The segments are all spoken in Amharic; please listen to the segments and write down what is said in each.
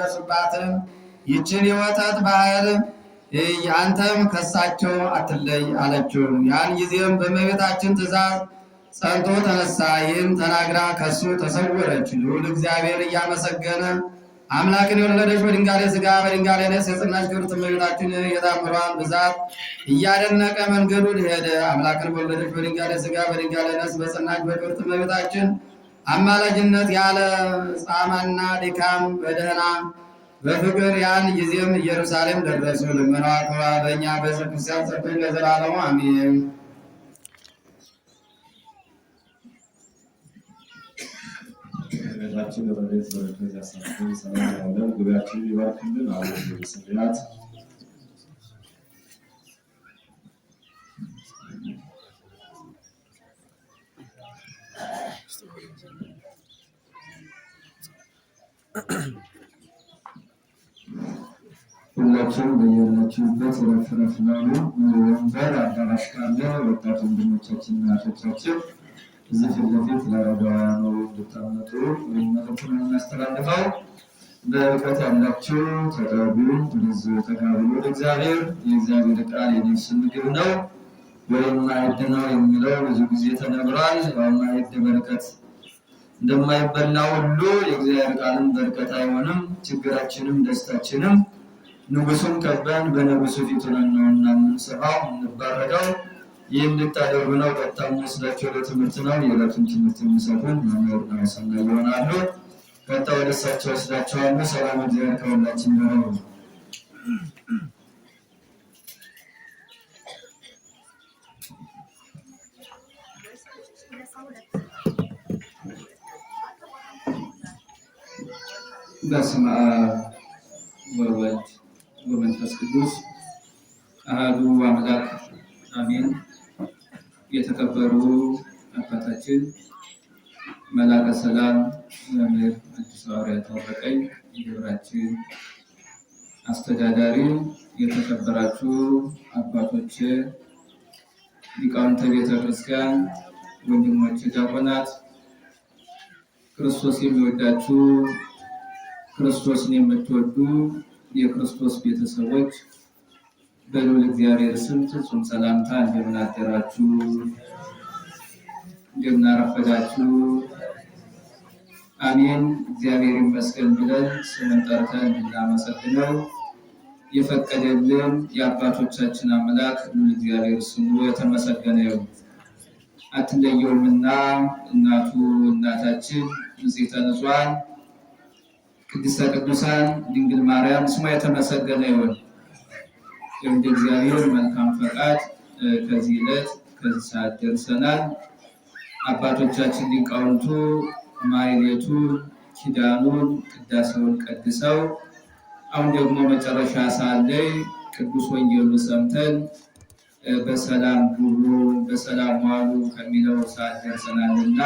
የሚመላለሱባትን ይችን የወተት ባህር አንተም ከሳቸው አትለይ አለችው። ያን ጊዜም በእመቤታችን ትእዛዝ ጸንቶ ተነሳ። ይህም ተናግራ ከሱ ተሰወረች። ልዑል እግዚአብሔር እያመሰገነ አምላክን የወለደች በድንጋሌ ሥጋ በድንጋሌ ነፍስ የጸናች ክብርት እመቤታችን የታምሯን ብዛት እያደነቀ መንገዱን ሄደ። አምላክን በወለደች በድንጋሌ ሥጋ በድንጋሌ ነፍስ በጸናች በክብርት እመቤታችን አማላጅነት ያለ ጻማና ድካም በደህና በፍቅር ያን ጊዜም ኢየሩሳሌም ደረሱ። ልመናዋ ክብሯ በእኛ በሕዝበ ክርስቲያን ጸንቶ ለዘላለሙ አሜን። ቤታችን ረድኤት በረከት ያሳትፈን፣ ሰላም ያውለን፣ ጉባኤያችንን ይባርክልን። አቡነ ዘበሰማያት ሁላችሁም በያላችሁበት ረፍረፍ ላሉ ወንበር አዳራሽ ካለ ወጣት ወንድሞቻችን እና እህቶቻችን እዚህ ፊት ለፊት ለአረጋውያኑ እንድታመጡ መልዕክቱን የምናስተላልፈው በእውቀት ያላችሁ ተጠጉ፣ ወደዚህ ተጋብሎ ወደ እግዚአብሔር። የእግዚአብሔር ቃል የነፍስ ምግብ ነው ወይም ማዕድ ነው የሚለው ብዙ ጊዜ ተነግሯል። ያው ማዕድ በረከት እንደማይበላ ሁሉ የእግዚአብሔር ቃልም በረከት አይሆንም። ችግራችንም ደስታችንም ንጉሱን ከበን በንጉሱ ፊት ሆነን ነውና የምንሰራው የምንባረከው። ይህ እንድታደርጉ ነው። ቀጥታ የምንወስዳቸው ወደ ትምህርት ነው። የዕለቱን ትምህርት የሚሰጡን መምህርና ሰናይ ይሆናሉ። ቀጥታ ወደ እሳቸው ወስዳቸዋለሁ። ሰላም እግዚአብሔር ከሁላችን ጋር ይሁን። በስመ አብ ወወልድ ወመንፈስ ቅዱስ አሐዱ አምላክ አሜን። የተከበሩ አባታችን መላከ ሰላም መምህር አዲስ ሐዋርያ ታረቀኝ፣ የደብራችን አስተዳዳሪ፣ የተከበራችሁ አባቶች፣ ሊቃውንተ ቤተ ክርስቲያን፣ ወንድሞች ዲያቆናት፣ ክርስቶስ የሚወዳችሁ ክርስቶስን የምትወዱ የክርስቶስ ቤተሰቦች በልዑል እግዚአብሔር ስም ፍጹም ሰላምታ እንደምን አደራችሁ? እንደምን አረፈዳችሁ? አሜን። እግዚአብሔር ይመስገን ብለን ስምን ጠርተን እንድናመሰግነው የፈቀደልን የአባቶቻችን አምላክ ልዑል እግዚአብሔር ስሙ የተመሰገነ ይሁን። አትለየውምና እናቱ እናታችን ንጽሕተ ንጹሐን ቅድስተ ቅዱሳን ድንግል ማርያም ስሟ የተመሰገነ ይሁን። እንደ እግዚአብሔር መልካም ፈቃድ ከዚህ ዕለት ከዚህ ሰዓት ደርሰናል። አባቶቻችን ሊቃውንቱ ማሕሌቱን፣ ኪዳኑን፣ ቅዳሴውን ቀድሰው አሁን ደግሞ መጨረሻ ሰዓት ላይ ቅዱስ ወንጌሉን ሰምተን በሰላም ግቡ በሰላም ዋሉ ከሚለው ሰዓት ደርሰናልና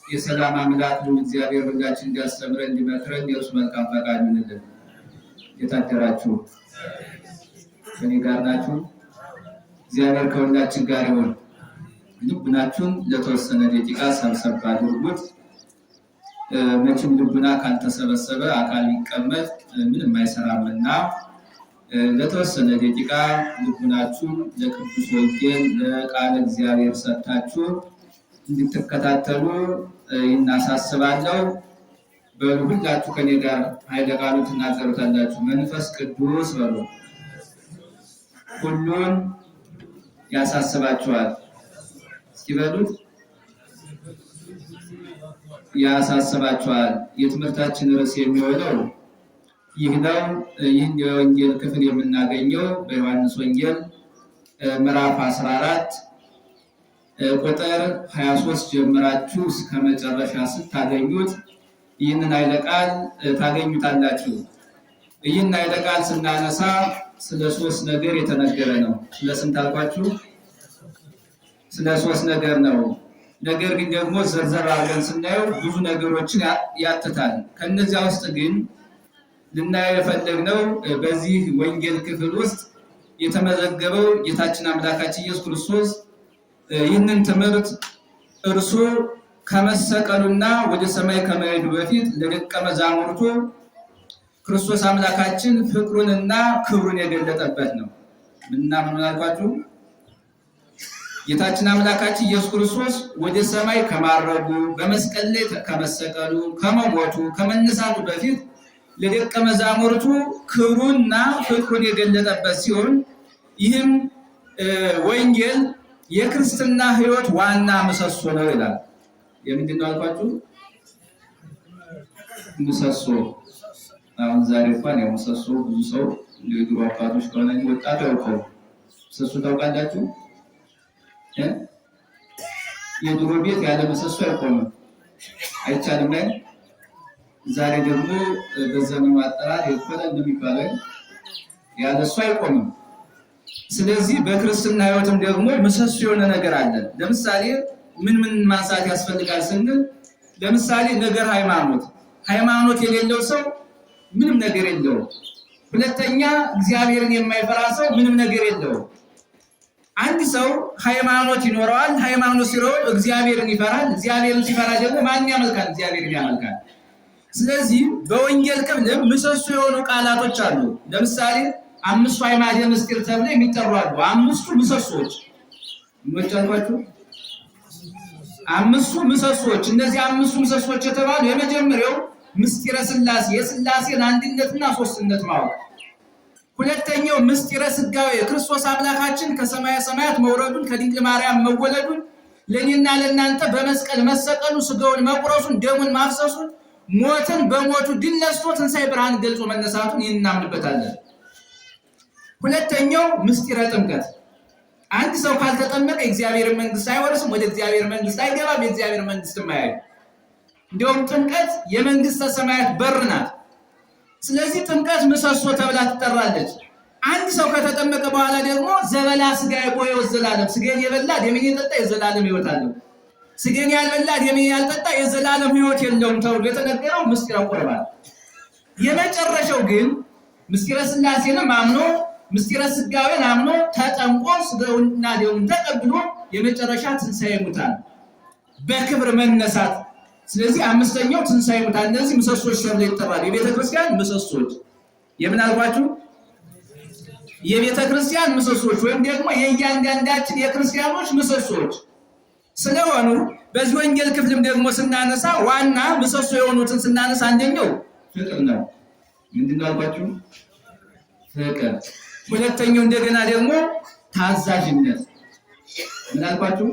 የሰላም አምላክ ልዑል እግዚአብሔር ሁላችን እንዲያስተምረን እንዲመክረን የእርሱ መልካም ፈቃድ ይሁንልን። የታደራችሁ ከኔ ጋር ናችሁ? እግዚአብሔር ከሁላችን ጋር ይሁን። ልቡናችሁን ለተወሰነ ደቂቃ ሰብሰብ አድርጉት። መቼም ልቡና ካልተሰበሰበ አካል ቢቀመጥ ምንም አይሰራምና ለተወሰነ ደቂቃ ልቡናችሁን ለቅዱስ ወንጌል ለቃለ እግዚአብሔር ሰጥታችሁ እንድትከታተሉ እናሳስባለሁ። በሁላችሁ ከኔ ጋር ኃይለ ቃሉ ትናገሩታላችሁ። መንፈስ ቅዱስ በሉ። ሁሉን ያሳስባችኋል። እስኪ በሉት። ያሳስባችኋል። የትምህርታችን ርዕስ የሚሆነው ይህ ነው። ይህን የወንጌል ክፍል የምናገኘው በዮሐንስ ወንጌል ምዕራፍ 14 ቁጥር 23 ጀምራችሁ እስከ መጨረሻ ስታገኙት ይህንን ኃይለ ቃል ታገኙታላችሁ። ይህን ኃይለ ቃል ስናነሳ ስለ ሶስት ነገር የተነገረ ነው። ስለ ስንት አልኳችሁ? ስለ ሶስት ነገር ነው። ነገር ግን ደግሞ ዘርዘር አድርገን ስናየው ብዙ ነገሮችን ያትታል። ከነዚያ ውስጥ ግን ልናየው የፈለግነው በዚህ ወንጌል ክፍል ውስጥ የተመዘገበው ጌታችን አምላካችን ኢየሱስ ክርስቶስ ይህንን ትምህርት እርሱ ከመሰቀሉና ወደ ሰማይ ከመሄዱ በፊት ለደቀ መዛሙርቱ ክርስቶስ አምላካችን ፍቅሩንና ክብሩን የገለጠበት ነው። ምንና ምን አልኳችሁ? ጌታችን አምላካችን ኢየሱስ ክርስቶስ ወደ ሰማይ ከማረጉ በመስቀል ላይ ከመሰቀሉ ከመሞቱ ከመነሳቱ በፊት ለደቀ መዛሙርቱ ክብሩንና ፍቅሩን የገለጠበት ሲሆን ይህም ወንጌል የክርስትና ሕይወት ዋና ምሰሶ ነው ይላል። የምንድን ነው አልኳችሁ? ምሰሶ። አሁን ዛሬ እንኳን ያው ምሰሶ ብዙ ሰው የድሮ አባቶች ከሆነ ወጣቱ ያውቀው። ምሰሶ ታውቃላችሁ? የድሮ ቤት ያለ ምሰሶ አይቆምም፣ አይቻልም ላይ ዛሬ ደግሞ በዘመኑ አጠራር የኮለ እንደሚባለው ያለ እሱ አይቆምም። ስለዚህ በክርስትና ሕይወትም ደግሞ ምሰሶ የሆነ ነገር አለ። ለምሳሌ ምን ማንሳት ያስፈልጋል ስንል ለምሳሌ ነገር ሃይማኖት የሌለው ሰው ምንም ነገር የለውም። ሁለተኛ እግዚአብሔርን የማይፈራ ሰው ምንም ነገር የለውም። አንድ ሰው ሃይማኖት ይኖረዋል። ሃይማኖት ሲኖረው እግዚአብሔርን ይፈራል። እግዚአብሔርን ሲፈራ ደግሞ ማን ያመልካል? እግዚአብሔርን ያመልካል። ስለዚህ በወንጌል ክፍልም ምሰሶ የሆኑ ቃላቶች አሉ። ለምሳሌ 5 አዕማደ ምስጢር ተብለው የሚጠሩ አሉ። 5 ምሰሶች ምን አልኳችሁ? 5 ምሰሶች። እነዚህ 5 ምሰሶች የተባሉ የመጀመሪያው ምስጢረ ሥላሴ የሥላሴን አንድነትና ሶስትነት ማወቅ። ሁለተኛው ምስጢረ ሥጋዌ ክርስቶስ አምላካችን ከሰማየ ሰማያት መውረዱን ከድንግል ማርያም መወለዱን ለእኔና ለእናንተ በመስቀል መሰቀሉ ሥጋውን መቁረሱን ደሙን ማፍሰሱን ሞትን በሞቱ ድል ነስቶ ትንሣኤ ብርሃን ገልጾ መነሳቱን ይህን እናምንበታለን። ሁለተኛው ምስጢረ ጥምቀት አንድ ሰው ካልተጠመቀ የእግዚአብሔር መንግስት አይወርስም፣ ወደ እግዚአብሔር መንግስት አይገባም፣ የእግዚአብሔር መንግስት አያይም። እንዲሁም ጥምቀት የመንግስተ ሰማያት በር ናት። ስለዚህ ጥምቀት ምሰሶ ተብላ ትጠራለች። አንድ ሰው ከተጠመቀ በኋላ ደግሞ ዘበላ ሥጋዬ ቦዮ ዘላለም ሥጋዬን የበላ ደሜን የጠጣ የዘላለም ሕይወት አለው፣ ሥጋዬን ያልበላ ደሜን ያልጠጣ የዘላለም ሕይወት የለውም ተብሎ የተነገረው ምስጢረ ቁርባን። የመጨረሻው ግን ምስጢረ ሥላሴንም አምኖ ምስጢረ ሥጋዌን አምኖ ተጠምቆ ሥጋውንና ደሙን ተቀብሎ የመጨረሻ ትንሣኤ ሙታን በክብር መነሳት። ስለዚህ አምስተኛው ትንሣኤ ሙታን። እነዚህ ምሰሶች ተብለው ይጠራሉ። የቤተ ክርስቲያን ምሰሶች የምን አልኳችሁ? የቤተ ክርስቲያን ምሰሶች ወይም ደግሞ የእያንዳንዳችን የክርስቲያኖች ምሰሶች ስለሆኑ በዚህ ወንጌል ክፍልም ደግሞ ስናነሳ ዋና ምሰሶ የሆኑትን ስናነሳ አንደኛው ፍቅር ነው። ምንድን ነው አልኳችሁ? ፍቅር። ሁለተኛው እንደገና ደግሞ ታዛዥነት። ምን አልኳችሁ?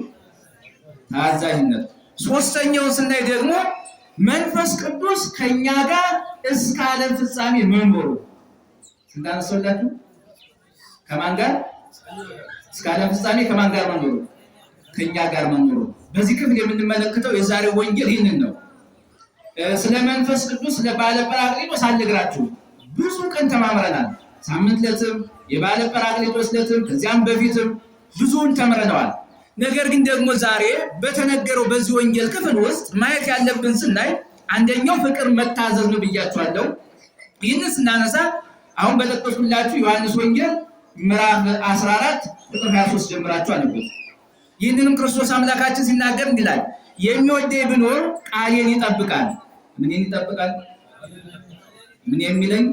ታዛዥነት። ሶስተኛውን ስናይ ደግሞ መንፈስ ቅዱስ ከኛ ጋር እስከ ዓለም ፍጻሜ መኖሩ። ስናነሳላችሁ ከማን ጋር? እስከ ዓለም ፍጻሜ ከማን ጋር መኖሩ? ከኛ ጋር መኖሩ። በዚህ ክፍል የምንመለከተው የዛሬው ወንጌል ይህንን ነው። ስለ መንፈስ ቅዱስ ስለ ባለ ጰራቅሊጦስ አልነግራችሁም። ብዙ ቀን ተማምረናል። ሳምንት ዕለትም የባለ ጰራቅሊጦስ ዕለትም ከዚያም በፊትም ብዙውን ተምረነዋል። ነገር ግን ደግሞ ዛሬ በተነገረው በዚህ ወንጌል ክፍል ውስጥ ማየት ያለብን ስናይ አንደኛው ፍቅር መታዘዝ ነው ብያችኋለሁ። ይህንን ስናነሳ አሁን በጠቀስኩላችሁ ዮሐንስ ወንጌል ምዕራፍ 14 ቁጥር 23 ጀምራችሁ አንብቡ። ይህንንም ክርስቶስ አምላካችን ሲናገር እንዲላል የሚወደኝ ቢኖር ቃሌን ይጠብቃል። ምንን ይጠብቃል? ምን የሚለኝ?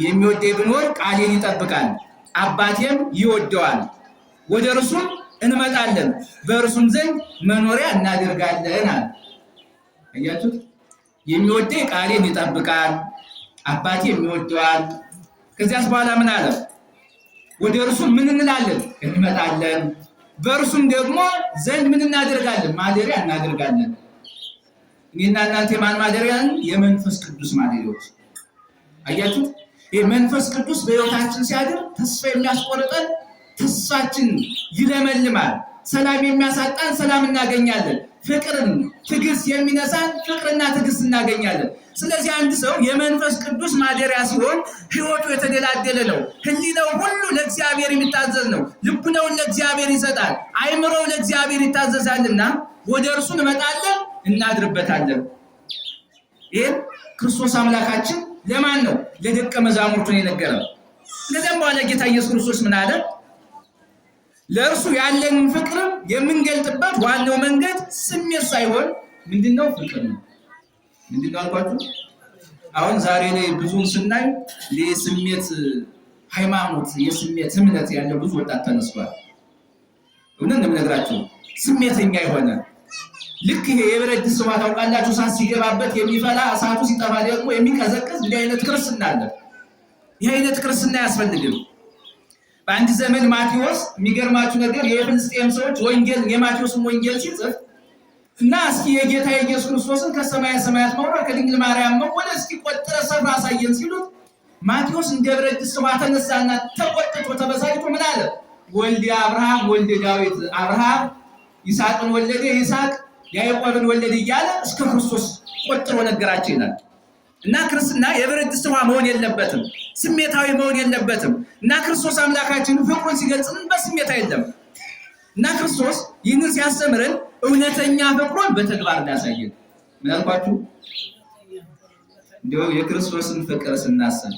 የሚወደኝ ቢኖር ቃሌን ይጠብቃል፣ አባቴም ይወደዋል፣ ወደ እርሱም እንመጣለን፣ በእርሱም ዘንድ መኖሪያ እናደርጋለን አለ። አያችሁት? የሚወደኝ ቃሌን ይጠብቃል፣ አባቴም ይወደዋል። ከዚያስ በኋላ ምን አለ? ወደ እርሱም ምን እንላለን? እንመጣለን፣ በእርሱም ደግሞ ዘንድ ምን እናደርጋለን? ማደሪያ እናደርጋለን። እኔና እናንተ የማን ማደሪያ? የመንፈስ ቅዱስ ማደሪያዎች። አያችሁት? ይህ መንፈስ ቅዱስ በሕይወታችን ሲያድር ተስፋ የሚያስቆርጠን ተስፋችን ይለመልማል። ሰላም የሚያሳጣን ሰላም እናገኛለን። ፍቅርን ትዕግስት የሚነሳን ፍቅርና ትዕግስት እናገኛለን። ስለዚህ አንድ ሰው የመንፈስ ቅዱስ ማደሪያ ሲሆን ሕይወቱ የተደላደለ ነው። ሕሊናው ሁሉ ለእግዚአብሔር የሚታዘዝ ነው። ልቡናውን ለእግዚአብሔር ይሰጣል። አይምሮው ለእግዚአብሔር ይታዘዛልና ወደ እርሱ እንመጣለን፣ እናድርበታለን። ይህ ክርስቶስ አምላካችን ለማን ነው? ለደቀ መዛሙርቱ ነው የነገረው። ከዚያም በኋላ ጌታ ኢየሱስ ክርስቶስ ምን አለ? ለእርሱ ያለንን ፍቅርም የምንገልጥበት ዋናው መንገድ ስሜት ሳይሆን ምንድነው? ፍቅር ነው። ምንድነው አልኳችሁ? አሁን ዛሬ ላይ ብዙውን ስናይ የስሜት ሃይማኖት የስሜት እምነት ያለው ብዙ ወጣት ተነስቷል። እውነት ነው የምነግራችሁ። ስሜተኛ የሆነ ልክ ይሄ የብረት ድስት ውሃ ታውቃላችሁ፣ እሳት ሲገባበት የሚፈላ እሳቱ ሲጠፋ ደግሞ የሚቀዘቅዝ እንዲህ አይነት ክርስትና አለ። ይህ አይነት ክርስትና አያስፈልግም። በአንድ ዘመን ማቴዎስ የሚገርማችሁ ነገር የፍልስጤም ሰዎች ወንጌል የማቴዎስን ወንጌል ሲጽፍ እና እስኪ የጌታ የኢየሱስ ክርስቶስን ከሰማየ ሰማያት መውረድ ከድንግል ማርያም መወለድ እስኪ ቆጥረ ስፍራ አሳየን ሲሉት ማቴዎስ እንደ ብረት ድስት ውሃ ተነሳና ተቆጥቶ ተበሳጭቶ ምን አለ? ወልደ አብርሃም ወልደ ዳዊት፣ አብርሃም ይስሐቅን ወለደ፣ ይስሐቅ ያዕቆብን ወለደ እያለ እስከ ክርስቶስ ቆጥሮ ነገራቸው ይላል። እና ክርስትና የብረት ድስት ውሃ መሆን የለበትም፣ ስሜታዊ መሆን የለበትም። እና ክርስቶስ አምላካችን ፍቅሩን ሲገልጽልን በስሜት አይደለም። እና ክርስቶስ ይህንን ሲያስተምረን እውነተኛ ፍቅሩን በተግባር እንዳሳየን። ምን አልኳችሁ? እንደው የክርስቶስን ፍቅር ስናስብ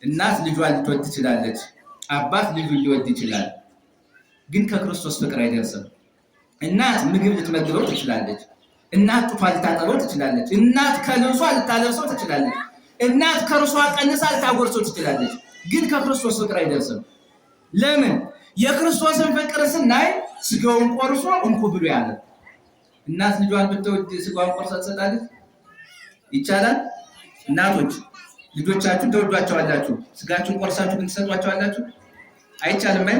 እናት ልጇን ልትወድ ትችላለች፣ አባት ልጁን ሊወድ ይችላል። ግን ከክርስቶስ ፍቅር አይደርስም። እናት ምግብ ልትመግበው ትችላለች፣ እናት ጡቷን ልታጠበው ትችላለች፣ እናት ከልብሷ ልታለብሰው ትችላለች፣ እናት ከእርሷ ቀንሳ ልታጎርሰው ትችላለች። ግን ከክርስቶስ ፍቅር አይደርስም። ለምን? የክርስቶስን ፍቅር ስናይ ስጋውን ቆርሶ እንኩ ብሎ ያለ። እናት ልጇን ብትወድ ስጋውን ቆርሳ ትሰጣለች? ይቻላል? እናቶች ልጆቻችሁን ተወዷቸዋላችሁ፣ ስጋችሁን ቆርሳችሁ ግን ትሰጧቸዋላችሁ? አይቻልም። አይ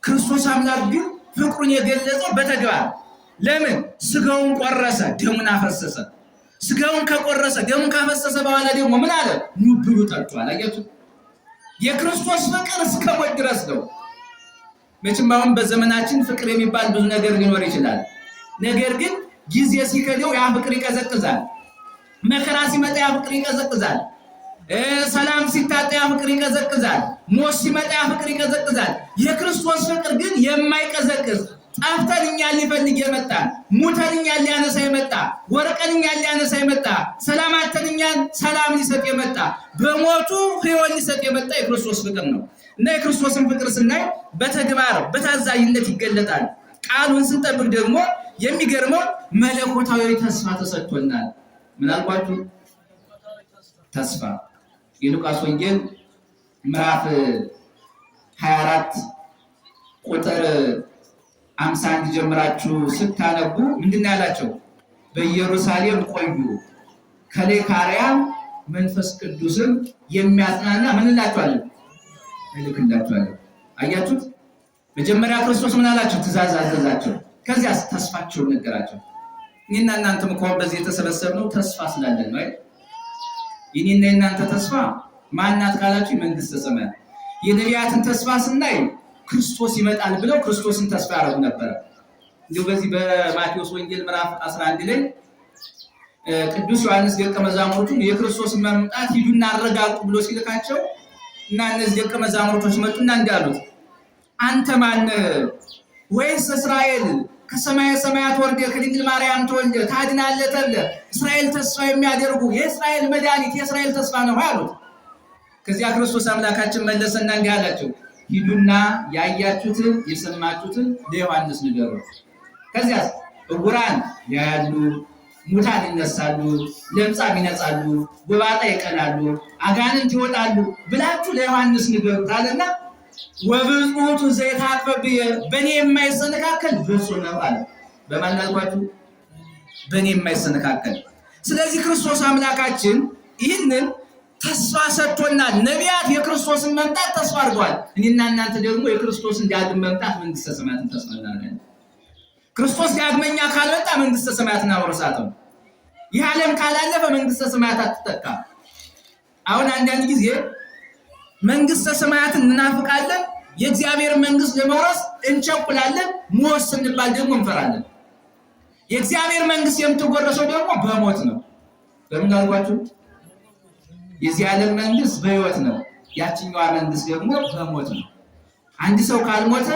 ክርስቶስ አምላክ ግን ፍቅሩን የገለጸው በተግባር። ለምን? ስጋውን ቆረሰ፣ ደሙን አፈሰሰ። ስጋውን ከቆረሰ ደሙን ካፈሰሰ በኋላ ደግሞ ምን አለ? ኑ ብሉ ጠጡ። አላያችሁ? የክርስቶስ ፍቅር እስከ ሞት ድረስ ነው። መቼም አሁን በዘመናችን ፍቅር የሚባል ብዙ ነገር ሊኖር ይችላል። ነገር ግን ጊዜ ሲከደው ያ ፍቅር ይቀዘቅዛል። መከራ ሲመጣ ያ ፍቅር ይቀዘቅዛል። ሰላም ሲታጣ ያ ፍቅር ይቀዘቅዛል። ሞት ሲመጣ ያ ፍቅር ይቀዘቅዛል። የክርስቶስ ፍቅር ግን የማይቀዘቅዝ፣ ጠፍተን እኛን ሊፈልግ የመጣ፣ ሙተን እኛን ሊያነሳ የመጣ፣ ወርቀን እኛን ሊያነሳ የመጣ፣ ሰላማተን እኛን ሰላም ሊሰጥ የመጣ፣ በሞቱ ሕይወት ሊሰጥ የመጣ የክርስቶስ ፍቅር ነው። እና የክርስቶስን ፍቅር ስናይ በተግባር በታዛዥነት ይገለጣል። ቃሉን ስንጠብቅ ደግሞ የሚገርመው መለኮታዊ ተስፋ ተሰጥቶናል። ምን አልኳችሁ? ተስፋ የሉቃስ ወንጌል ምዕራፍ 24 ቁጥር 51 ጀምራችሁ ስታነቡ ምንድን ነው ያላቸው? በኢየሩሳሌም ቆዩ፣ ከሌካርያ መንፈስ ቅዱስን የሚያጽናና ምን እላችኋለሁ? እልክላችኋለሁ። አያችሁት? መጀመሪያ ክርስቶስ ምን አላቸው? ትእዛዝ አዘዛቸው። ከዚያ ተስፋቸውን ነገራቸው። እኔና እናንተም እኮ በዚህ የተሰበሰብነው ተስፋ ስላለን ነው። የኔና የእናንተ ተስፋ ማናት ካላችሁ መንግስተ ሰማያት። የነቢያትን ተስፋ ስናይ ክርስቶስ ይመጣል ብለው ክርስቶስን ተስፋ ያደርጉ ነበር። እንዲሁ በዚህ በማቴዎስ ወንጌል ምዕራፍ 11 ላይ ቅዱስ ዮሐንስ ደቀ መዛሙርቱን የክርስቶስን መምጣት ሂዱና አረጋግጡ ብሎ ሲልካቸው እና እነዚህ ደቀ መዛሙርቶች መጡና እንዳሉት አንተ ማን ወይስ እስራኤል ከሰማየ ሰማያት ወርደ ከድንግል ማርያም ተወልደ ታድናለህ ተብለህ እስራኤል ተስፋ የሚያደርጉ የእስራኤል መድኃኒት የእስራኤል ተስፋ ነው አሉት። ከዚያ ክርስቶስ አምላካችን መለሰና እንዲህ አላቸው፣ ሂዱና ያያችሁትን የሰማችሁትን ለዮሐንስ ንገሩ። ከዚያ ዕውራን ያያሉ፣ ሙታን ይነሳሉ፣ ለምጻም ይነጻሉ፣ ጎባጣ ይቀናሉ፣ አጋንንት ይወጣሉ ብላችሁ ለዮሐንስ ንገሩት አለና ወብፁዕ ዘይታቅፈብየ በእኔ የማይሰነካከል ብፁዕ ነው አለ። በማን አልኳችሁ? በእኔ የማይሰነካከል። ስለዚህ ክርስቶስ አምላካችን ይህንን ተስፋ ሰጥቶናል። ነቢያት የክርስቶስን መምጣት ተስፋ አድርገዋል። እኔና እናንተ ደግሞ የክርስቶስን ዳግም መምጣት መንግስተ ሰማያትን ተስፋ እናደርጋለን። ክርስቶስ ዳግመኛ ካልመጣ መንግስተ ሰማያትን አወርሳትም። ይህ ዓለም ካላለፈ መንግስተ ሰማያት አትተካም። አሁን አንዳንድ ጊዜ መንግስተ ሰማያትን እናፍቃለን፣ የእግዚአብሔር መንግስት ለመውረስ እንቸኩላለን። ሞት ስንባል ደግሞ እንፈራለን። የእግዚአብሔር መንግስት የምትወረሰው ደግሞ በሞት ነው። በምን አልኳችሁ? የዚህ ዓለም መንግስት በህይወት ነው፣ ያችኛዋ መንግስት ደግሞ በሞት ነው። አንድ ሰው ካልሞተ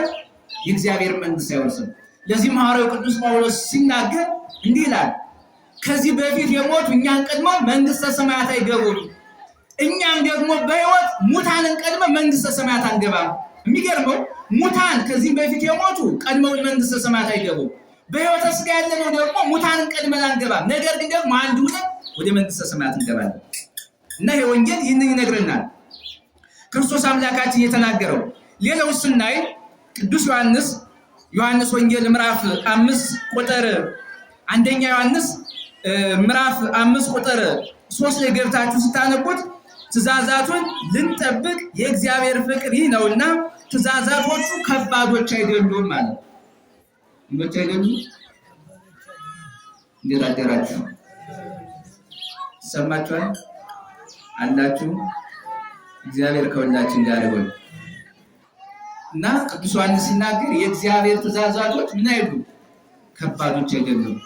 የእግዚአብሔር መንግስት አይወርስም። ለዚህ ሐዋርያው ቅዱስ ጳውሎስ ሲናገር እንዲህ ይላል፣ ከዚህ በፊት የሞቱ እኛን ቀድመው መንግስተ ሰማያት አይገቡም፣ እኛም ደግሞ በህይወት ሙታንን ቀድመው መንግስተ ሰማያት አንገባም። የሚገርመው ሙታን ከዚህ በፊት የሞቱ ቀድመው መንግስተ ሰማያት አይገቡም። በህይወተ ስጋ ያለነው ደግሞ ሙታንን ቀድመን አንገባም። ነገር ግን ደግሞ አንድ ሆነን ወደ መንግስተ ሰማያት እንገባለን። እና ይሄ ወንጌል ይህንን ይነግረናል ክርስቶስ አምላካችን የተናገረው። ሌላው ስናይ ቅዱስ ዮሐንስ ወንጌል ምዕራፍ 5 ቁጥር አንደኛ ዮሐንስ ምዕራፍ 5 ቁጥር 3 ላይ ገብታችሁ ስታነቡት ትእዛዛቱን ልንጠብቅ የእግዚአብሔር ፍቅር ይህ ነውና ትእዛዛቶቹ ከባዶች አይደሉም ማለት እንዴት አይደሉም? እንዴት አደራችሁ? ሰማችኋል አላችሁ? እግዚአብሔር ከሁላችን ጋር ይሁን። እና ቅዱስ ዮሐንስ ሲናገር የእግዚአብሔር ትእዛዛቶች ምን አይደሉም? ከባዶች አይደሉም።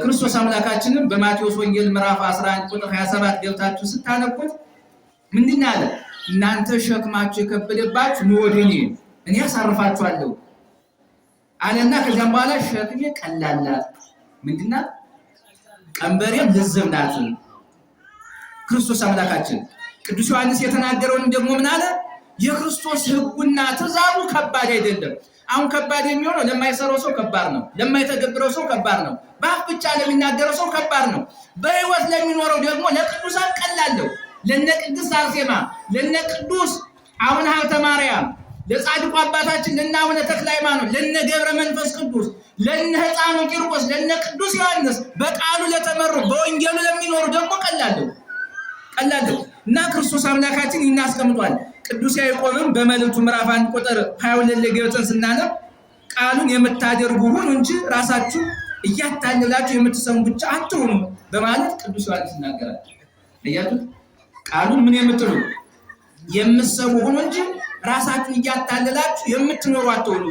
ክርስቶስ አምላካችንም በማቴዎስ ወንጌል ምዕራፍ 11 ቁጥር 27 ገብታችሁ ስታነቡት ምንድን አለ? እናንተ ሸክማችሁ የከበደባችሁ ኑ ወደ እኔ አሳርፋችኋለሁ አለና ከዚያም በኋላ ሸክሜ ቀላል ናት፣ ምንድን ናት? ቀንበሬም ልዝብ ናት። ክርስቶስ አምላካችን ቅዱስ ዮሐንስ የተናገረውን ደግሞ ምን አለ? የክርስቶስ ሕጉና ትእዛዙ ከባድ አይደለም። አሁን ከባድ የሚሆነው ለማይሰራው ሰው ከባድ ነው፣ ለማይተገብረው ሰው ከባድ ነው፣ በአፍ ብቻ ለሚናገረው ሰው ከባድ ነው። በሕይወት ለሚኖረው ደግሞ ለቅዱሳን ቀላል ነው። ለነ ቅድስት አርሴማ፣ ለነ ቅዱስ አቡነ ሀብተ ማርያም፣ ለጻድቁ አባታችን ለነ አቡነ ተክለ ሃይማኖት፣ ለነ ገብረ መንፈስ ቅዱስ፣ ለነ ሕፃኑ ቂርቆስ፣ ለነ ቅዱስ ዮሐንስ በቃሉ ለተመሩ በወንጌሉ ለሚኖሩ ደግሞ ቀላል ነው እና ክርስቶስ አምላካችን ይናስቀምጧል። ቅዱስ ያዕቆብም በመልእክቱ ምዕራፍ 1 ቁጥር 22 ላይ ገብተን ስናነብ ቃሉን የምታደርጉ ሁኑ እንጂ ራሳችሁ እያታለላችሁ የምትሰሙ ብቻ አትሁኑ በማለት ቅዱስ ዮሐንስ ይናገራል። አያችሁት? ቃሉን ምን የምትሉ የምትሰሙ ሁኑ እንጂ ራሳችሁን እያታለላችሁ የምትኖሩ አትሁኑ።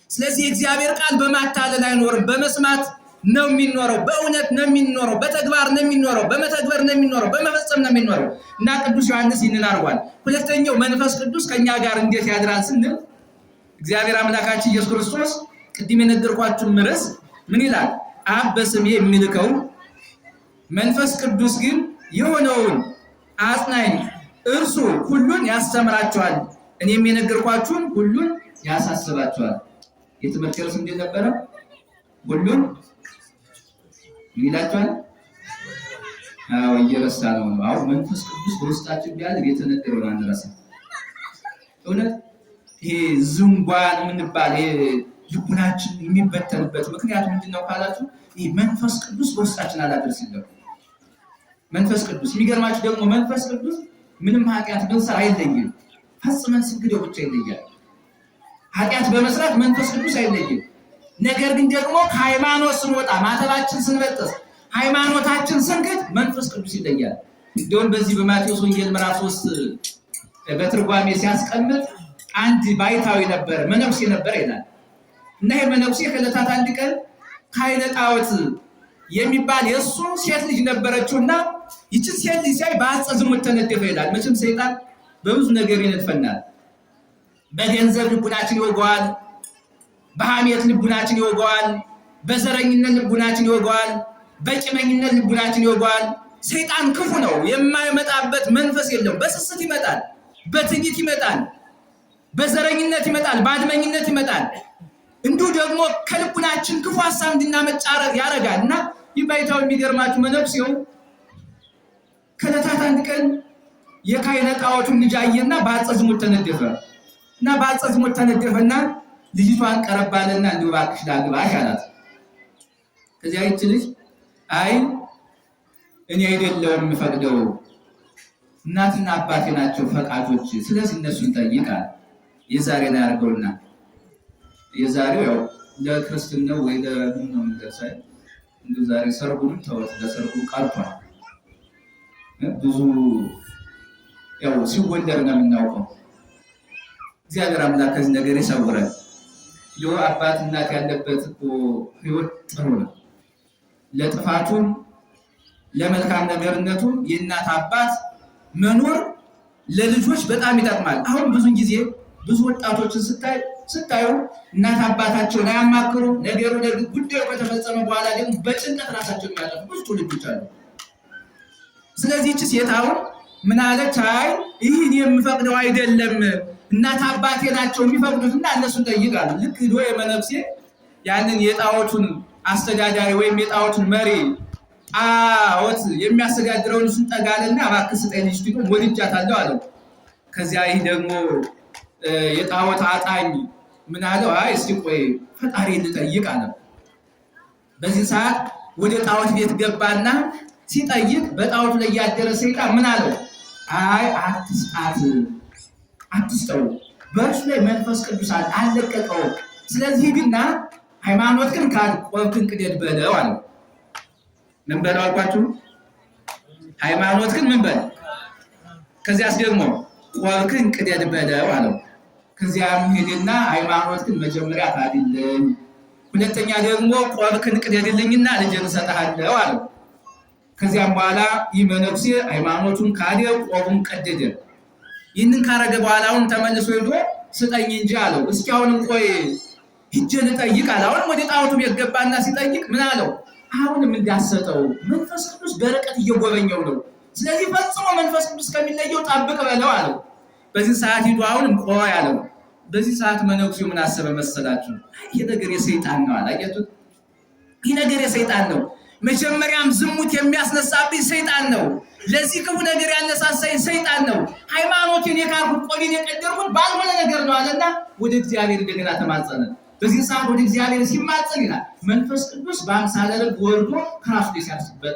ስለዚህ የእግዚአብሔር ቃል በማታለል አይኖርም፣ በመስማት ነው የሚኖረው፣ በእውነት ነው የሚኖረው፣ በተግባር ነው የሚኖረው፣ በመተግበር ነው የሚኖረው፣ በመፈጸም ነው የሚኖረው እና ቅዱስ ዮሐንስ ይህንን አድርጓል። ሁለተኛው መንፈስ ቅዱስ ከኛ ጋር እንዴት ያድራል ስንል እግዚአብሔር አምላካችን ኢየሱስ ክርስቶስ ቅድም የነገርኳችሁን ርዕስ ምን ይላል? አብ በስሜ የሚልከው መንፈስ ቅዱስ ግን የሆነውን አጽናኝ እርሱ ሁሉን ያስተምራችኋል፣ እኔም የነገርኳችሁን ሁሉን ያሳስባችኋል። የትምህርት ርዕስ እንዴት ነበረ? ሁሉን ምን ይላችኋል? አዎ እየረሳ ነው። አሁን መንፈስ ቅዱስ በውስጣችን ቢያድር የተነገረውን አንረሳ። እውነት ይሄ ዝንጓን የምንባል ልቡናችን የሚበተንበት ምክንያቱ ምንድነው ካላችሁ ይሄ መንፈስ ቅዱስ በውስጣችን አላደርስ ይላል። መንፈስ ቅዱስ የሚገርማችሁ ደግሞ መንፈስ ቅዱስ ምንም ኃጢአት ብንሰራ አይለይም፣ ፈጽመን ስንክደው ብቻ ይለያል። ኃጢአት በመስራት መንፈስ ቅዱስ አይለይም። ነገር ግን ደግሞ ከሃይማኖት ስንወጣ ማተባችን ስንበጥስ ሃይማኖታችን ስንክድ መንፈስ ቅዱስ ይለያል። እንደውም በዚህ በማቴዎስ ወንጌል ምዕራፍ 3 በትርጓሜ ሲያስቀምጥ አንድ ባይታዊ ነበር፣ መነኩሴ ነበር ይላል እና ይሄ መነኩሴ ከዕለታት አንድ ቀን ካህነ ጣዖት የሚባል የእሱ ሴት ልጅ ነበረችውና ይችን ሴት ልጅ ሲያይ በአጸ ዝሙት ተነደፈ ይላል። መቼም ሰይጣን በብዙ ነገር ይነድፈናል። በገንዘብ ልቡናችን ይወገዋል፣ በሐሜት ልቡናችን ይወገዋል፣ በዘረኝነት ልቡናችን ይወገዋል፣ በቂመኝነት ልቡናችን ይወገዋል። ሰይጣን ክፉ ነው፣ የማይመጣበት መንፈስ የለም። በስስት ይመጣል፣ በትዕቢት ይመጣል፣ በዘረኝነት ይመጣል፣ በአድመኝነት ይመጣል። እንዲሁ ደግሞ ከልቡናችን ክፉ ሀሳብ እንድናመጣ ያደርጋል እና ይህ ባይታው የሚገርማችሁ መነኩሴው ከዕለታት አንድ ቀን የካህነ ጣዖቱን ልጅ አየና በአጸ ዝሙት ተነደፈ እና በአጸ ዝሙት ተነደፈና ልጅቷን ቀረባለና እንዲሁ እባክሽ ላግባሽ አላት። ከዚያ ይህች ልጅ አይ እኔ አይደለሁም የምፈቅደው እናትና አባቴ ናቸው ፈቃጆች፣ ስለዚህ እነሱን ጠይቃል። የዛሬን ያደርገውና የዛሬው ያው ለክርስትናው ወይ ለምን ነው እንደሳይ እንደ ዛሬ ሰርጉን ተወት፣ ለሰርጉ ቀርቷል። ብዙ ያው ሲወለድ ነው የምናውቀው። እግዚአብሔር አምላክ ከዚህ ነገር ይሰውራል። አባት እናት ያለበት እኮ ህይወት ጥሩ ነው። ለጥፋቱም ለመልካም ነገርነቱ የእናት አባት መኖር ለልጆች በጣም ይጠቅማል። አሁን ብዙ ጊዜ ብዙ ወጣቶችን ስታዩ እናት አባታቸውን አያማክሩ። ነገሩ ጉዳዩ ከተፈጸመ በኋላ ደግሞ በጭንቀት ራሳቸውን ያጠፉ ብዙ ትውልዶች አሉ። ስለዚህ እቺ ሴት አሁን ምን አለች? አይ ይህን የምፈቅደው አይደለም፣ እናት አባቴ ናቸው የሚፈቅዱት እና እነሱን ጠይቃሉ። ልክ ዶ የመነኩሴ ያንን የጣዖቱን አስተዳዳሪ ወይም የጣዖቱን መሪ ጣዖት የሚያስተዳድረውን እሱን ጠጋልና እባክህ ስጠኝ ልጅ ወድጃታለሁ አለው። ከዚያ ይህ ደግሞ የጣዖት አጣኝ ምን አለው? አይ እስቲ ቆይ ፈጣሪ ልጠይቅ አለ። በዚህ ሰዓት ወደ ጣዖት ቤት ገባና ሲጠይቅ በጣዖቱ ላይ ያደረ ሰይጣን ምን አለው? አይ አትስጠው፣ በእርሱ ላይ መንፈስ ቅዱስ አልለቀቀው። ስለዚህ ግና ሃይማኖት ግን ቆብክን ቅደድ በለው አለው። ምን በለው አልኳችሁ? ሃይማኖት ግን ምን በል? ከዚያስ ደግሞ ቆብክን ቅደድ በለው አለው። ከዚያም ሄድና ሃይማኖት ግን መጀመሪያ ታድልኝ፣ ሁለተኛ ደግሞ ቆብክን ቅደድልኝና ልጅን እሰጥሃለሁ አለው። ከዚያም በኋላ ይህ መነኩሴ ሃይማኖቱን ካደ፣ ቆቡን ቀደደ። ይህንን ካረገ በኋላ አሁን ተመልሶ ሄዶ ስጠኝ እንጂ አለው። እስኪ አሁንም ቆይ ሂጄ ልጠይቅ አለ። አሁንም ወደ ጣዖቱ ቤት ገባና ሲጠይቅ ምን አለው? አሁንም እንዳሰጠው መንፈስ ቅዱስ በርቀት እየጎበኘው ነው። ስለዚህ ፈጽሞ መንፈስ ቅዱስ ከሚለየው ጠብቅ በለው አለው። በዚህ ሰዓት ሂዶ አሁንም ቆይ አለው። በዚህ ሰዓት መነኩሴው ምን አሰበ መሰላችሁ? ይህ ነገር የሰይጣን ነው አለ። አያችሁት? ይህ ነገር የሰይጣን ነው። መጀመሪያም ዝሙት የሚያስነሳብኝ ሰይጣን ነው። ለዚህ ክፉ ነገር ያነሳሳኝ ሰይጣን ነው። ሃይማኖቴን የካድኩት ቆቤን የቀደርኩት ባልሆነ ነገር ነው አለና ወደ እግዚአብሔር እንደገና ተማጸነ። በዚህ ሰዓት ወደ እግዚአብሔር ሲማጸን ይላል መንፈስ ቅዱስ በአምሳለ ልብ ወርዶ ከራሱ ላይ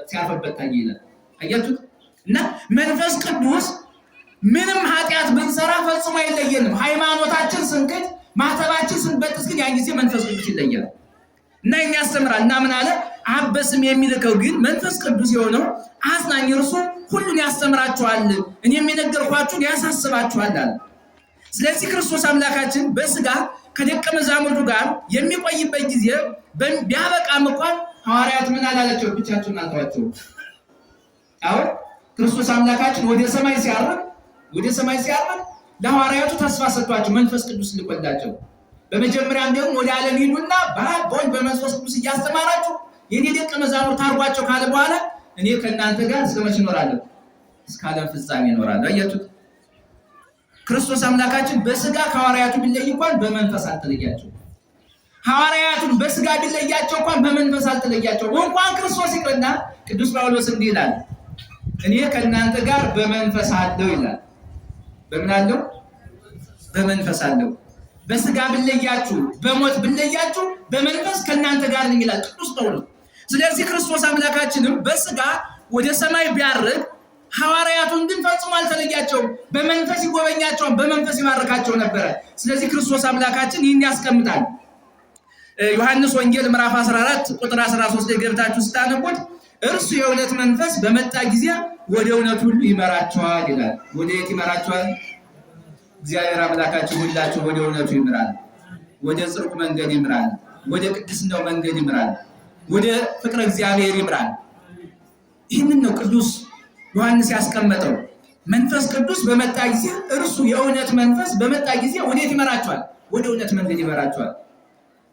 ሲያርፍበት ታየ ይላል። አያችሁት? እና መንፈስ ቅዱስ ምንም ኃጢአት ብንሰራ ፈጽሞ አይለየንም። ሃይማኖታችን ስንክድ፣ ማተባችን ስንበጥስ ግን ያን ጊዜ መንፈስ ቅዱስ ይለያል እና የሚያስተምራል እና ምን አለ? አብ በስሜ የሚልከው ግን መንፈስ ቅዱስ የሆነው አጽናኝ እርሱ ሁሉን ያስተምራችኋል፣ እኔም የነገርኳችሁን ያሳስባችኋል አለ። ስለዚህ ክርስቶስ አምላካችን በስጋ ከደቀ መዛሙርቱ ጋር የሚቆይበት ጊዜ ቢያበቃም እንኳን ሐዋርያት ምን አላላቸው? ብቻቸውን አልተዋቸውም። አሁን ክርስቶስ አምላካችን ወደ ሰማይ ሲያርግ ለሐዋርያቱ ተስፋ ሰጥቷቸው መንፈስ ቅዱስ ልኮላቸው፣ በመጀመሪያም ደግሞ ወደ ዓለም ሂዱና በአብ በወልድ በመንፈስ ቅዱስ እያስተማራችሁ የኔ ደቀ መዛሙርት አድርጓቸው ካለ በኋላ እኔ ከእናንተ ጋር እስከ መቼ እኖራለሁ? እስከ ዓለም ፍጻሜ እኖራለሁ። አያችሁት? ክርስቶስ አምላካችን በስጋ ከሐዋርያቱ ቢለይ እንኳን በመንፈስ አልተለያቸው። ሐዋርያቱን በስጋ ቢለያቸው እንኳን በመንፈስ አልተለያቸው። እንኳን ክርስቶስ ይቅርና ቅዱስ ጳውሎስ እንዲህ ይላል፣ እኔ ከእናንተ ጋር በመንፈስ አለው ይላል። በምን አለው? በመንፈስ አለው። በስጋ ብለያችሁ በሞት ብለያችሁ በመንፈስ ከእናንተ ጋር ነኝ ይላል ቅዱስ ጳውሎስ። ስለዚህ ክርስቶስ አምላካችንም በስጋ ወደ ሰማይ ቢያርግ ሐዋርያቱን ግን ፈጽሞ አልተለያቸውም። በመንፈስ ይጎበኛቸውን፣ በመንፈስ ይማርካቸው ነበረ። ስለዚህ ክርስቶስ አምላካችን ይህን ያስቀምጣል። ዮሐንስ ወንጌል ምዕራፍ 14 ቁጥር 13 ላይ ገብታችሁ ስታነቡት እርሱ የእውነት መንፈስ በመጣ ጊዜ ወደ እውነት ሁሉ ይመራቸዋል ይላል። ወደ የት ይመራቸዋል? እግዚአብሔር አምላካችን ሁላችሁ ወደ እውነቱ ይምራል፣ ወደ ጽድቁ መንገድ ይምራል፣ ወደ ቅድስናው መንገድ ይምራል፣ ወደ ፍቅረ እግዚአብሔር ይምራል። ይህንን ነው ቅዱስ ዮሐንስ ያስቀመጠው። መንፈስ ቅዱስ በመጣ ጊዜ እርሱ የእውነት መንፈስ በመጣ ጊዜ ወዴት ይመራቸዋል? ወደ እውነት መንገድ ይመራቸዋል።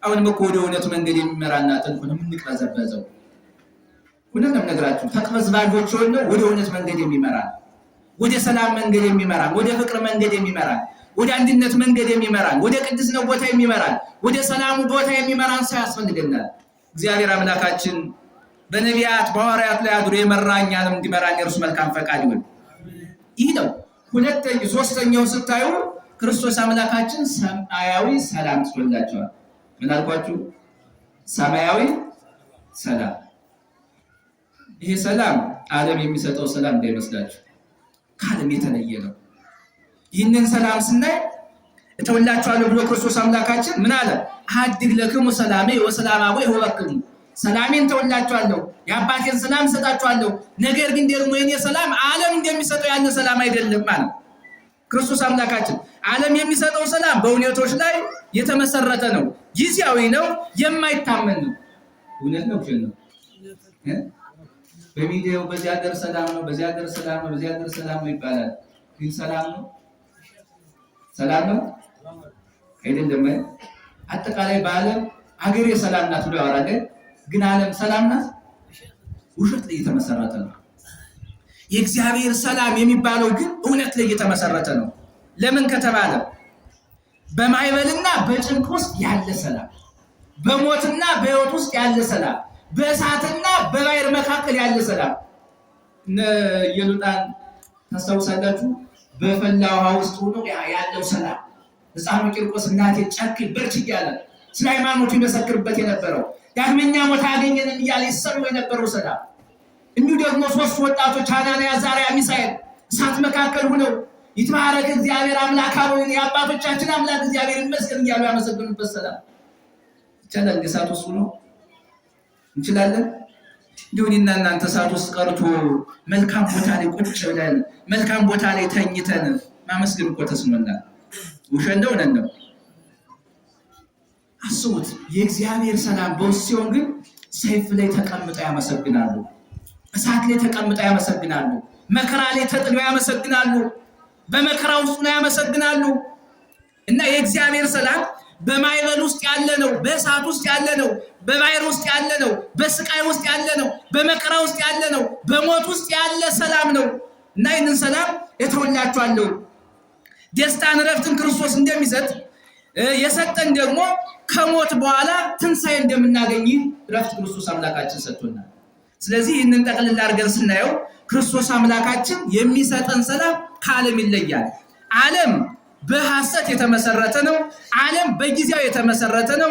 አሁንም እኮ ወደ እውነት መንገድ የሚመራና ጥንቁን የምንቅበዘበዘው ሁሉንም ነግራችሁ ተቅበዝባዦች ሆነው ወደ እውነት መንገድ የሚመራ ወደ ሰላም መንገድ የሚመራ ወደ ፍቅር መንገድ የሚመራ ወደ አንድነት መንገድ የሚመራ ወደ ቅድስናው ቦታ የሚመራ ወደ ሰላሙ ቦታ የሚመራን ሰው ያስፈልገናል። እግዚአብሔር አምላካችን በነቢያት በሐዋርያት ላይ አድሮ የመራኛንም እንዲመራን የእርሱ መልካም ፈቃድ ይሁን። ይህ ነው። ሶስተኛው ስታዩ ክርስቶስ አምላካችን ሰማያዊ ሰላም ጽፎላቸዋል። ምን አልኳችሁ? ሰማያዊ ሰላም። ይሄ ሰላም ዓለም የሚሰጠው ሰላም እንዳይመስላችሁ፣ ከዓለም የተለየ ነው። ይህንን ሰላም ስናይ እተውላችኋለሁ ብሎ ክርስቶስ አምላካችን ምን አለ? አሐድግ ለክሙ ሰላሜ ወሰላማዊ ይሁበክሙ፣ ሰላሜን ተውላችኋለሁ፣ የአባቴን ሰላም እሰጣችኋለሁ። ነገር ግን ደግሞ የኔ ሰላም ዓለም እንደሚሰጠው ያለ ሰላም አይደለም ማለት ክርስቶስ አምላካችን። ዓለም የሚሰጠው ሰላም በሁኔታዎች ላይ የተመሰረተ ነው፣ ጊዜያዊ ነው፣ የማይታመን ነው። እውነት ነው ነው በሚዲያው በዚህ ሀገር ሰላም ነው፣ በዚህ ሀገር ሰላም ነው፣ በዚህ ሀገር ሰላም ነው ይባላል። ግን ሰላም ነው? ሰላም ነው አይደለም። አጠቃላይ በዓለም ሀገሬ ሰላም ናት ብሎ ያወራል። ግን ዓለም ሰላም ናት? ውሸት ላይ የተመሰረተ ነው። የእግዚአብሔር ሰላም የሚባለው ግን እውነት ላይ የተመሰረተ ነው። ለምን ከተባለ በማይበልና በጭንቅ ውስጥ ያለ ሰላም፣ በሞትና በሕይወት ውስጥ ያለ ሰላም፣ በእሳትና በባሕር መካከል ያለ ሰላም። እነ ኢየሉጣን ታስታውሳላችሁ? በፈላ ውሃ ውስጥ ሆኖ ያለው ሰላም። ሕፃኑ ቂርቆስ እናቴ ጨክኝ በርቺ እያለ ስለ ሃይማኖቱ ይመሰክርበት የነበረው ዳግመኛ ሞት አያገኘንም እያለ ይሰማው የነበረው ሰላም። እንዲሁ ደግሞ ሶስት ወጣቶች ሐናንያ፣ አዛርያ፣ ሚሳኤል እሳት መካከል ሆነው ይትባረክ እግዚአብሔር አምላክ አበዊነ የአባቶቻችን አምላክ እግዚአብሔር ይመስገን እያሉ ያመሰግኑበት ሰላም። ይቻላል? እሳት ውስጥ ነው እንችላለን? እንዲሁ እኔና እናንተ እሳት ውስጥ ቀርቶ መልካም ቦታ ላይ ቁጭ ብለን መልካም ቦታ ላይ ተኝተን ማመስገን እኮ ተስኖናል። ውሸት ነው እውነት ነው? አስቡት። የእግዚአብሔር ሰላም በውስጥ ሲሆን ግን ሰይፍ ላይ ተቀምጠው ያመሰግናሉ፣ እሳት ላይ ተቀምጠው ያመሰግናሉ፣ መከራ ላይ ተጥለው ያመሰግናሉ፣ በመከራ ውስጥ ነው ያመሰግናሉ። እና የእግዚአብሔር ሰላም በማዕበል ውስጥ ያለ ነው፣ በእሳት ውስጥ ያለ ነው፣ በባሕር ውስጥ ያለ ነው፣ በስቃይ ውስጥ ያለ ነው፣ በመከራ ውስጥ ያለ ነው፣ በሞት ውስጥ ያለ ሰላም ነው። እና ይህንን ሰላም እተውላችኋለሁ። ደስታን ረፍትን ክርስቶስ እንደሚሰጥ የሰጠን ደግሞ ከሞት በኋላ ትንሣኤ እንደምናገኝ ረፍት ክርስቶስ አምላካችን ሰጥቶናል። ስለዚህ ይህንን ጠቅልል አድርገን ስናየው ክርስቶስ አምላካችን የሚሰጠን ሰላም ከዓለም ይለያል። ዓለም በሐሰት የተመሰረተ ነው። ዓለም በጊዜው የተመሰረተ ነው።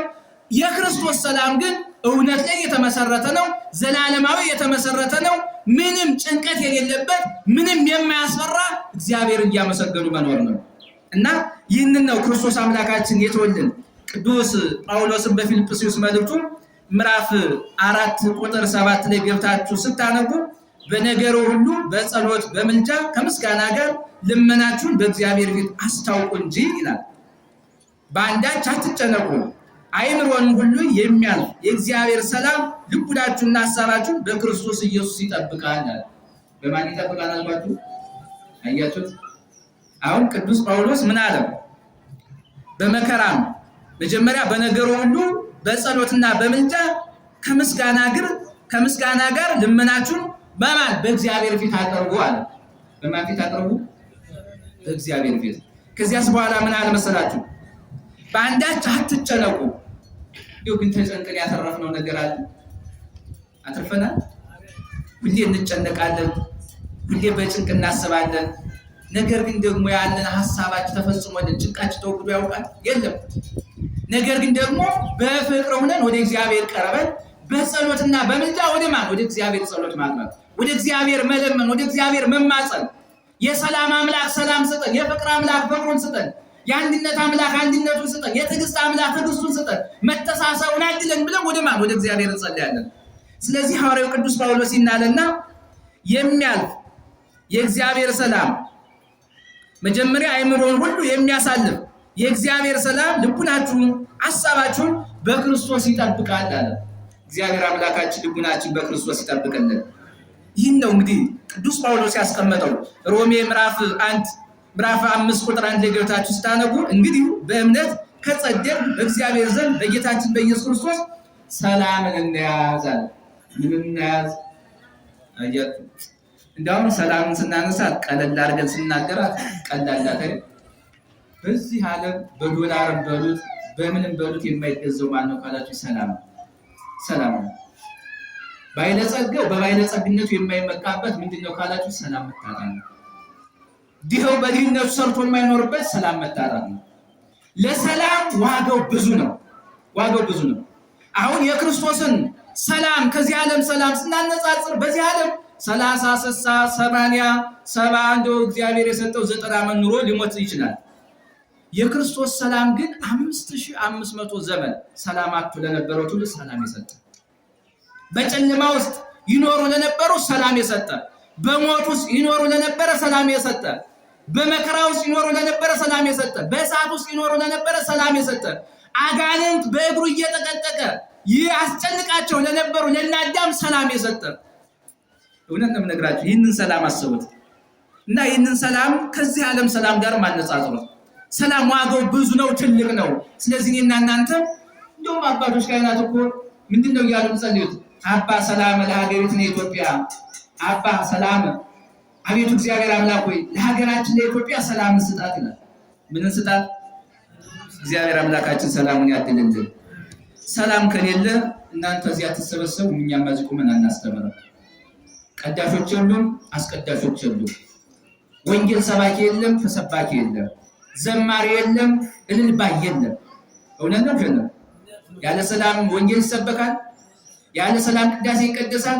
የክርስቶስ ሰላም ግን እውነት ላይ የተመሰረተ ነው። ዘላለማዊ የተመሰረተ ነው። ምንም ጭንቀት የሌለበት፣ ምንም የማያስፈራ እግዚአብሔርን እያመሰገኑ መኖር ነው። እና ይህንን ነው ክርስቶስ አምላካችን የተወልን። ቅዱስ ጳውሎስን በፊልጵስዩስ መልእክቱ ምዕራፍ 4 ቁጥር 7 ላይ ገብታችሁ ስታነቡ በነገሩ ሁሉ በጸሎት በምልጃ ከምስጋና ጋር ልመናችሁን በእግዚአብሔር ፊት አስታውቁ እንጂ ይላል። በአንዳች አትጨነቁ፣ አይምሮን ሁሉ የሚያልፍ የእግዚአብሔር ሰላም ልቡናችሁንና ሐሳባችሁን በክርስቶስ ኢየሱስ ይጠብቃል። በማን ይጠብቃል አልኳችሁ? አያችሁት? አሁን ቅዱስ ጳውሎስ ምን አለ? በመከራም መጀመሪያ በነገሩ ሁሉ በጸሎትና በምልጃ ከምስጋና ጋር ልመናችሁን በማን በእግዚአብሔር ፊት አቅርቡ አለ። በማን ፊት አቅርቡ? በእግዚአብሔር ፊት። ከዚያስ በኋላ ምን አለ መሰላችሁ? በአንዳች አትጨነቁ። ይኸው ግን ተጨንቀን ያተረፍነው ነገር አለ? አትርፈናል? ሁሌ እንጨነቃለን፣ ሁሌ በጭንቅ እናስባለን። ነገር ግን ደግሞ ያለን ሐሳባችን ተፈጽሞልን ጭንቃችን ተወግዶ ያውቃል? የለም። ነገር ግን ደግሞ በፍቅር ሆነን ወደ እግዚአብሔር ቀርበን በጸሎትና በምልጃ ወደ ማን? ወደ እግዚአብሔር ጸሎት ማቅረብ፣ ወደ እግዚአብሔር መለመን፣ ወደ እግዚአብሔር መማፀን። የሰላም አምላክ ሰላም ስጠን፣ የፍቅር አምላክ ፍቅሩን ስጠን፣ የአንድነት አምላክ አንድነቱን ስጠን፣ የትዕግስት አምላክ ትዕግስቱን ስጠን፣ መተሳሰቡን አድለን ብለን ወደ ማን? ወደ እግዚአብሔር እንጸልያለን። ስለዚህ ሐዋርያው ቅዱስ ጳውሎስ ይናልና የሚያልፍ የእግዚአብሔር ሰላም መጀመሪያ አይምሮን ሁሉ የሚያሳልፍ የእግዚአብሔር ሰላም ልቡናችሁን ሐሳባችሁን በክርስቶስ ይጠብቃል አለ። እግዚአብሔር አምላካችን ልቡናችን በክርስቶስ ይጠብቅልን። ይህን ነው እንግዲህ ቅዱስ ጳውሎስ ያስቀመጠው ሮሜ ምዕራፍ 5 ቁጥር 1 ላይ ገብታችሁ ስታነቡ እንግዲህ በእምነት ከጸደቅ በእግዚአብሔር ዘንድ በጌታችን በኢየሱስ ክርስቶስ ሰላምን እንያዝ አለ። ምን እንያዝ? አያችሁ፣ እንደውም ሰላምን ስናነሳት ቀለል አድርገን ስናገራት ቀላላት አይደል? በዚህ ዓለም በዶላርም በሉት በምንም በሉት የማይገዛው ማን ነው ካላችሁ ሰላም ነው። ባይለጸገው በባይለጸግነቱ የማይመካበት ምንድነው ካላችሁ ሰላም መታጣት ነው። ድኸው በድህነቱ ሰርቶ የማይኖርበት ሰላም መታጣት ነው። ለሰላም ዋጋው ብዙ ነው። አሁን የክርስቶስን ሰላም ከዚህ ዓለም ሰላም ስናነጻጽር በዚህ ዓለም 30 60 80 70 እንደው እግዚአብሔር የሰጠው 90 ዓመት ኑሮ ሊሞት ይችላል። የክርስቶስ ሰላም ግን 5500 ዘመን ሰላም አጥቶ ለነበረው ሁሉ ሰላም የሰጠ፣ በጨለማ ውስጥ ይኖሩ ለነበሩ ሰላም የሰጠ፣ በሞት ውስጥ ይኖሩ ለነበረ ሰላም የሰጠ፣ በመከራ ውስጥ ይኖሩ ለነበረ ሰላም የሰጠ፣ በእሳት ውስጥ ይኖሩ ለነበረ ሰላም የሰጠ፣ አጋንንት በእግሩ እየተቀጠቀ ያስጨንቃቸው ለነበሩ ለእነ አዳም ሰላም የሰጠ። እውነት ነው የምነግራችሁ። ይህንን ሰላም አስቡት እና ይህንን ሰላም ከዚህ ዓለም ሰላም ጋር ማነጻጽሩት። ሰላም ዋጋው ብዙ ነው፣ ትልቅ ነው። ስለዚህ እኔና እናንተ እንደውም አባቶች ካህናት እኮ ምንድነው እያሉ ጸልዩት? አባ ሰላም ለሀገሪቱን ኢትዮጵያ፣ አባ ሰላም አቤቱ እግዚአብሔር አምላክ ሆይ ለሀገራችን ለኢትዮጵያ ሰላም ስጣት ይላል። ምን ስጣት? እግዚአብሔር አምላካችን ሰላሙን ያድልልን። ሰላም ከሌለ እናንተ እዚያ ተሰበሰቡ፣ እኛም እዚህ ቁመን አናስተምርም። ቀዳሾች የሉም፣ አስቀዳሾች የሉም። ወንጌል ሰባኪ የለም፣ ተሰባኪ የለም። ዘማሪ የለም፣ እልል ባይ የለም። እውነት ነው ግን ያለ ሰላም ወንጌል ይሰበካል? ያለ ሰላም ቅዳሴ ይቀደሳል?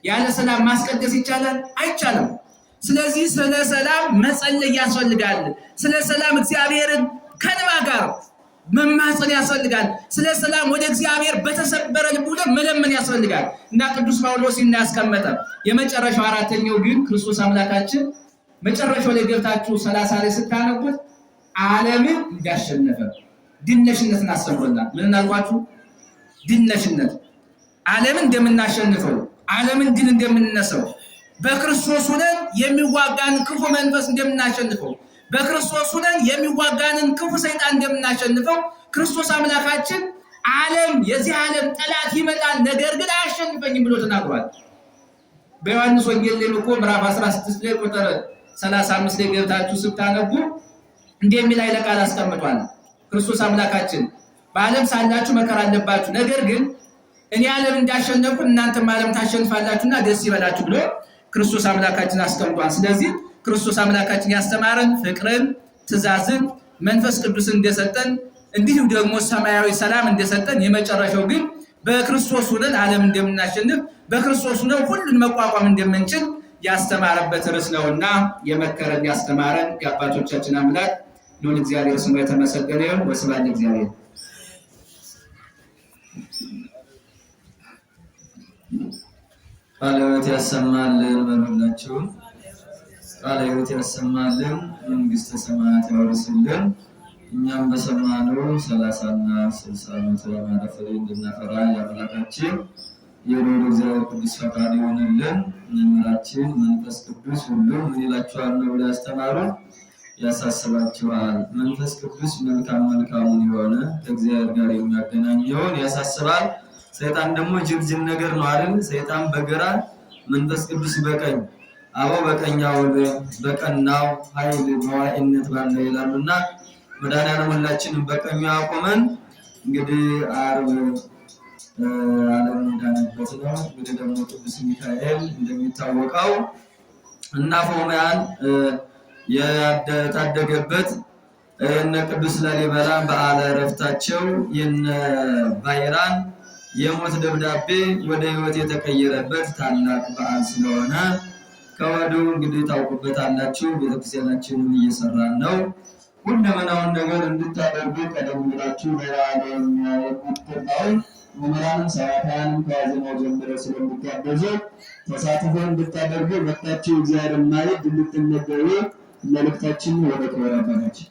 ያለ ሰላም ማስቀደስ ይቻላል? አይቻልም። ስለዚህ ስለ ሰላም መጸለይ ያስፈልጋል። ስለ ሰላም እግዚአብሔርን ከንባ ጋር መማፀን ያስፈልጋል። ስለ ሰላም ወደ እግዚአብሔር በተሰበረ ልብ መለመን ያስፈልጋል እና ቅዱስ ጳውሎስ ያስቀመጠ የመጨረሻው አራተኛው ግን ክርስቶስ አምላካችን መጨረሻው ላይ ገብታችሁ 30 ላይ ስታነቡት ዓለምን እንዳሸነፈ ድነሽነትን አስተምሮናል። ምን አልኳችሁ? ድነሽነት ዓለምን እንደምናሸንፈው፣ ዓለምን ድል እንደምንነሳው፣ በክርስቶስ ሆነን የሚዋጋን ክፉ መንፈስ እንደምናሸንፈው፣ በክርስቶስ ሆነን የሚዋጋንን ክፉ ሰይጣን እንደምናሸንፈው ክርስቶስ አምላካችን ዓለም የዚህ ዓለም ጠላት ይመጣል፣ ነገር ግን አያሸንፈኝም ብሎ ተናግሯል። በዮሐንስ ወንጌል ላይ እኮ ምዕራፍ 16 ላይ ቁጥር 35 ላይ ገብታችሁ ስታነቡ እንደሚል ኃይለ ቃል አስቀምጧል። ክርስቶስ አምላካችን በዓለም ሳላችሁ መከራ አለባችሁ፣ ነገር ግን እኔ ዓለም እንዳሸነፍኩ እናንተም ዓለም ታሸንፋላችሁና ደስ ይበላችሁ ብሎ ክርስቶስ አምላካችን አስቀምጧል። ስለዚህ ክርስቶስ አምላካችን ያስተማረን ፍቅርን፣ ትእዛዝን፣ መንፈስ ቅዱስን እንደሰጠን እንዲሁ ደግሞ ሰማያዊ ሰላም እንደሰጠን የመጨረሻው ግን በክርስቶስ ሆነን ዓለም እንደምናሸንፍ በክርስቶስ ሆነን ሁሉን መቋቋም እንደምንችል ያስተማረበት ርዕስ ነውና የመከረን ያስተማረን የአባቶቻችን አምላክ ልዑል እግዚአብሔር ስሙ የተመሰገነ ይሁን። ወስብሐት ለእግዚአብሔር። ቃለ ሕይወት ያሰማልን በሉላችሁ። ቃለ ሕይወት ያሰማልን፣ መንግስተ ሰማያት ያወርስልን። እኛም በሰማነው 30 እና 60 ዓመት ለማረፍ እንድናፈራ የአምላካችን የልዑል እግዚአብሔር ቅዱስ ፈቃድ ይሆንልን። መምህራችን መንፈስ ቅዱስ ሁሉም ምን ይላችኋል ነው ብለው ያስተማሩ ያሳስባችኋል። መንፈስ ቅዱስ መልካሙን የሆነ ከእግዚአብሔር ጋር የሚያገናኘውን ያሳስባል። ሰይጣን ደግሞ ጅብጅብ ነገር ነው አይደል? ሰይጣን በግራ መንፈስ ቅዱስ በቀኝ። አዎ በቀኛው በቀናው ኃይል መዋዕነት ባለ ይላሉና መድኃኒዓለም ሁላችንም በቀኙ ያቆመን። እንግዲህ ዓርብ ዓለም የዳነበት ነው። እንግዲህ ደግሞ ቅዱስ ሚካኤል እንደሚታወቀው እና ፎሚያን የታደገበት የነ ቅዱስ ላሊበላ በዓለ ዕረፍታቸው የነ ባይራን የሞት ደብዳቤ ወደ ሕይወት የተቀየረበት ታላቅ በዓል ስለሆነ ከወዲሁ እንግዲህ ታውቁበታላችሁ። ቤተክርስቲያናችንን እየሰራን ነው። ሁለመናውን ነገር እንድታደርጉ ቀደም ብላችሁ በዓለም የሚገባው መምህራንም ሰባክያንም ከዋዜማው ጀምረው ስለሚጋበዙ ተሳትፎ እንድታደርጉ መጥታችሁ እግዚአብሔር ማየት እንድትመገቡ መልእክታችን ወደ ክብረ አባታችን